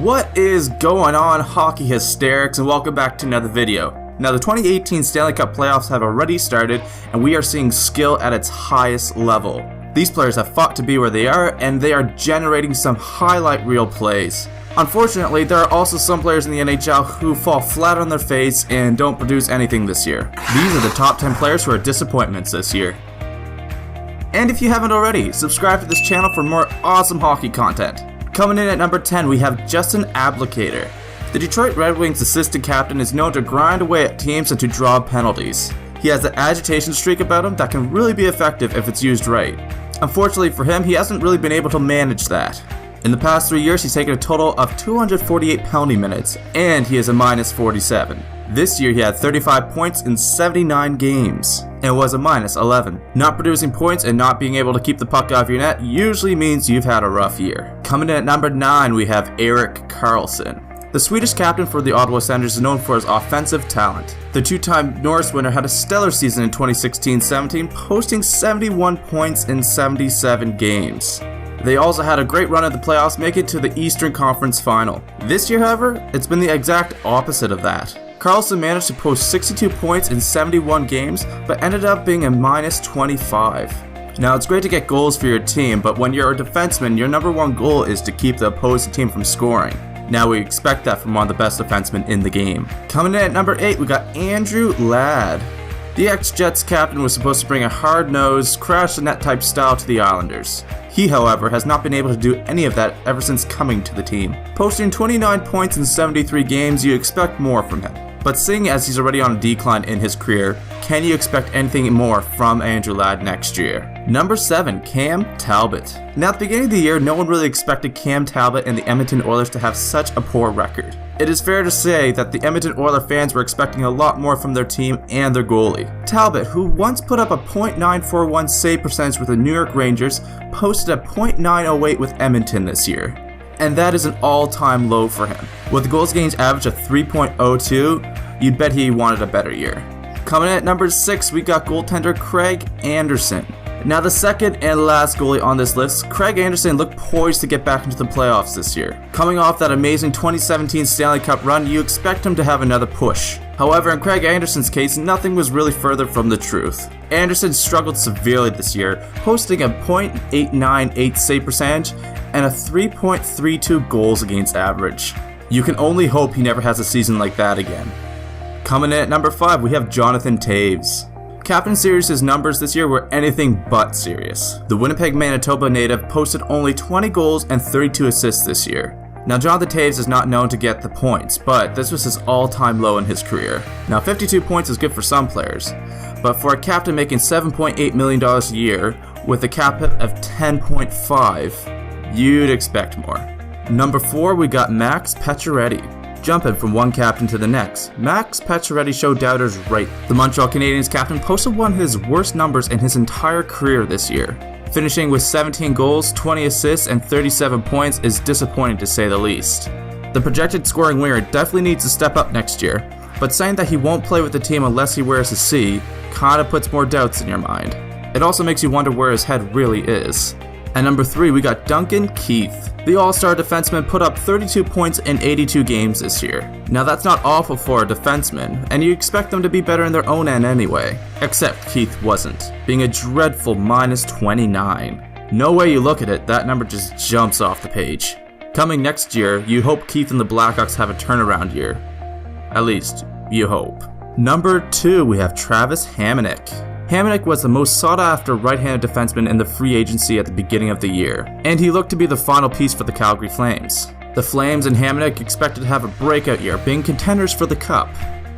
What is going on, hockey hysterics, and welcome back to another video. Now, the 2018 Stanley Cup playoffs have already started, and we are seeing skill at its highest level. These players have fought to be where they are, and they are generating some highlight reel plays. Unfortunately, there are also some players in the NHL who fall flat on their face and don't produce anything this year. These are the top 10 players who are disappointments this year. And if you haven't already, subscribe to this channel for more awesome hockey content. Coming in at number 10, we have Justin Abdelkader. The Detroit Red Wings assistant captain is known to grind away at teams and to draw penalties. He has an agitation streak about him that can really be effective if it's used right. Unfortunately for him, he hasn't really been able to manage that. In the past 3 years, he's taken a total of 248 penalty minutes, and he is a minus 47. This year, he had 35 points in 79 games, and was a minus 11. Not producing points and not being able to keep the puck off your net usually means you've had a rough year. Coming in at number 9, we have Erik Karlsson. The Swedish captain for the Ottawa Senators is known for his offensive talent. The two-time Norris winner had a stellar season in 2016-17, posting 71 points in 77 games. They also had a great run at the playoffs, making it to the Eastern Conference Final. This year, however, it's been the exact opposite of that. Karlsson managed to post 62 points in 71 games, but ended up being a minus 25. Now, it's great to get goals for your team, but when you're a defenseman, your number one goal is to keep the opposing team from scoring. Now, we expect that from one of the best defensemen in the game. Coming in at number 8, we got Andrew Ladd. The ex-Jets captain was supposed to bring a hard-nosed, crash-the-net type style to the Islanders. He, however, has not been able to do any of that ever since coming to the team. Posting 29 points in 73 games, you expect more from him. But seeing as he's already on a decline in his career, can you expect anything more from Andrew Ladd next year? Number 7, Cam Talbot. Now, at the beginning of the year, no one really expected Cam Talbot and the Edmonton Oilers to have such a poor record. It is fair to say that the Edmonton Oilers fans were expecting a lot more from their team and their goalie. Talbot, who once put up a .941 save percentage with the New York Rangers, posted a .908 with Edmonton this year. And that is an all-time low for him. With the goals against average of 3.02, you'd bet he wanted a better year. Coming in at number 6, we got goaltender Craig Anderson. Now, the second and last goalie on this list, Craig Anderson looked poised to get back into the playoffs this year. Coming off that amazing 2017 Stanley Cup run, you expect him to have another push. However, in Craig Anderson's case, nothing was really further from the truth. Anderson struggled severely this year, posting a .898 save percentage and a 3.32 goals against average. You can only hope he never has a season like that again. Coming in at number 5, we have Jonathan Toews. Captain Sirius's numbers this year were anything but serious. The Winnipeg, Manitoba native posted only 20 goals and 32 assists this year. Now, Jonathan Toews is not known to get the points, but this was his all-time low in his career. Now, 52 points is good for some players, but for a captain making $7.8 million a year with a cap hit of 10.5, you'd expect more. Number 4, we got Max Pacioretty. Jumping from one captain to the next, Max Pacioretty showed doubters right. The Montreal Canadiens captain posted one of his worst numbers in his entire career this year. Finishing with 17 goals, 20 assists, and 37 points is disappointing to say the least. The projected scoring winger definitely needs to step up next year, but saying that he won't play with the team unless he wears a C kinda puts more doubts in your mind. It also makes you wonder where his head really is. At number 3, we got Duncan Keith. The all-star defenseman put up 32 points in 82 games this year. Now, that's not awful for a defenseman, and you expect them to be better in their own end anyway. Except Keith wasn't, being a dreadful minus 29. No way you look at it, that number just jumps off the page. Coming next year, you hope Keith and the Blackhawks have a turnaround year. At least, you hope. Number 2, we have Travis Hammond. Hammond was the most sought-after right-handed defenseman in the free agency at the beginning of the year, and he looked to be the final piece for the Calgary Flames. The Flames and Hammond expected to have a breakout year, being contenders for the Cup.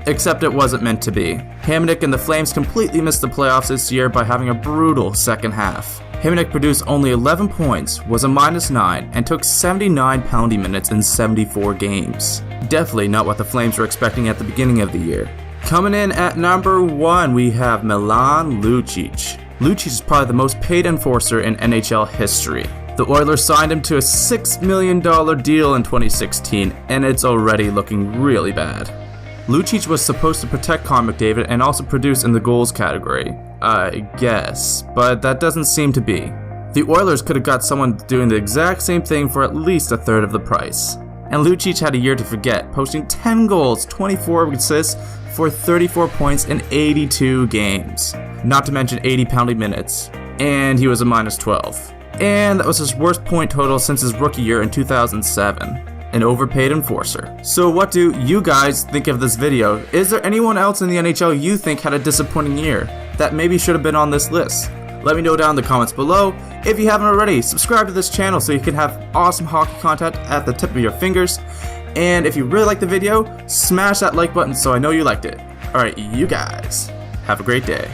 Except it wasn't meant to be. Hammond and the Flames completely missed the playoffs this year by having a brutal second half. Hammond produced only 11 points, was a minus 9, and took 79 penalty minutes in 74 games. Definitely not what the Flames were expecting at the beginning of the year. Coming in at number 1, we have Milan Lucic. Lucic is probably the most paid enforcer in NHL history. The Oilers signed him to a $6 million deal in 2016, and it's already looking really bad. Lucic was supposed to protect Connor McDavid and also produce in the goals category, I guess, but that doesn't seem to be. The Oilers could have got someone doing the exact same thing for at least a third of the price. and Lucic had a year to forget, posting 10 goals, 24 assists for 34 points in 82 games. Not to mention 80 penalty minutes, and he was a minus 12. And that was his worst point total since his rookie year in 2007. An overpaid enforcer. So what do you guys think of this video? Is there anyone else in the NHL you think had a disappointing year that maybe should have been on this list? Let me know down in the comments below. If you haven't already, subscribe to this channel so you can have awesome hockey content at the tip of your fingers. And if you really liked the video, smash that like button so I know you liked it. Alright, you guys, have a great day.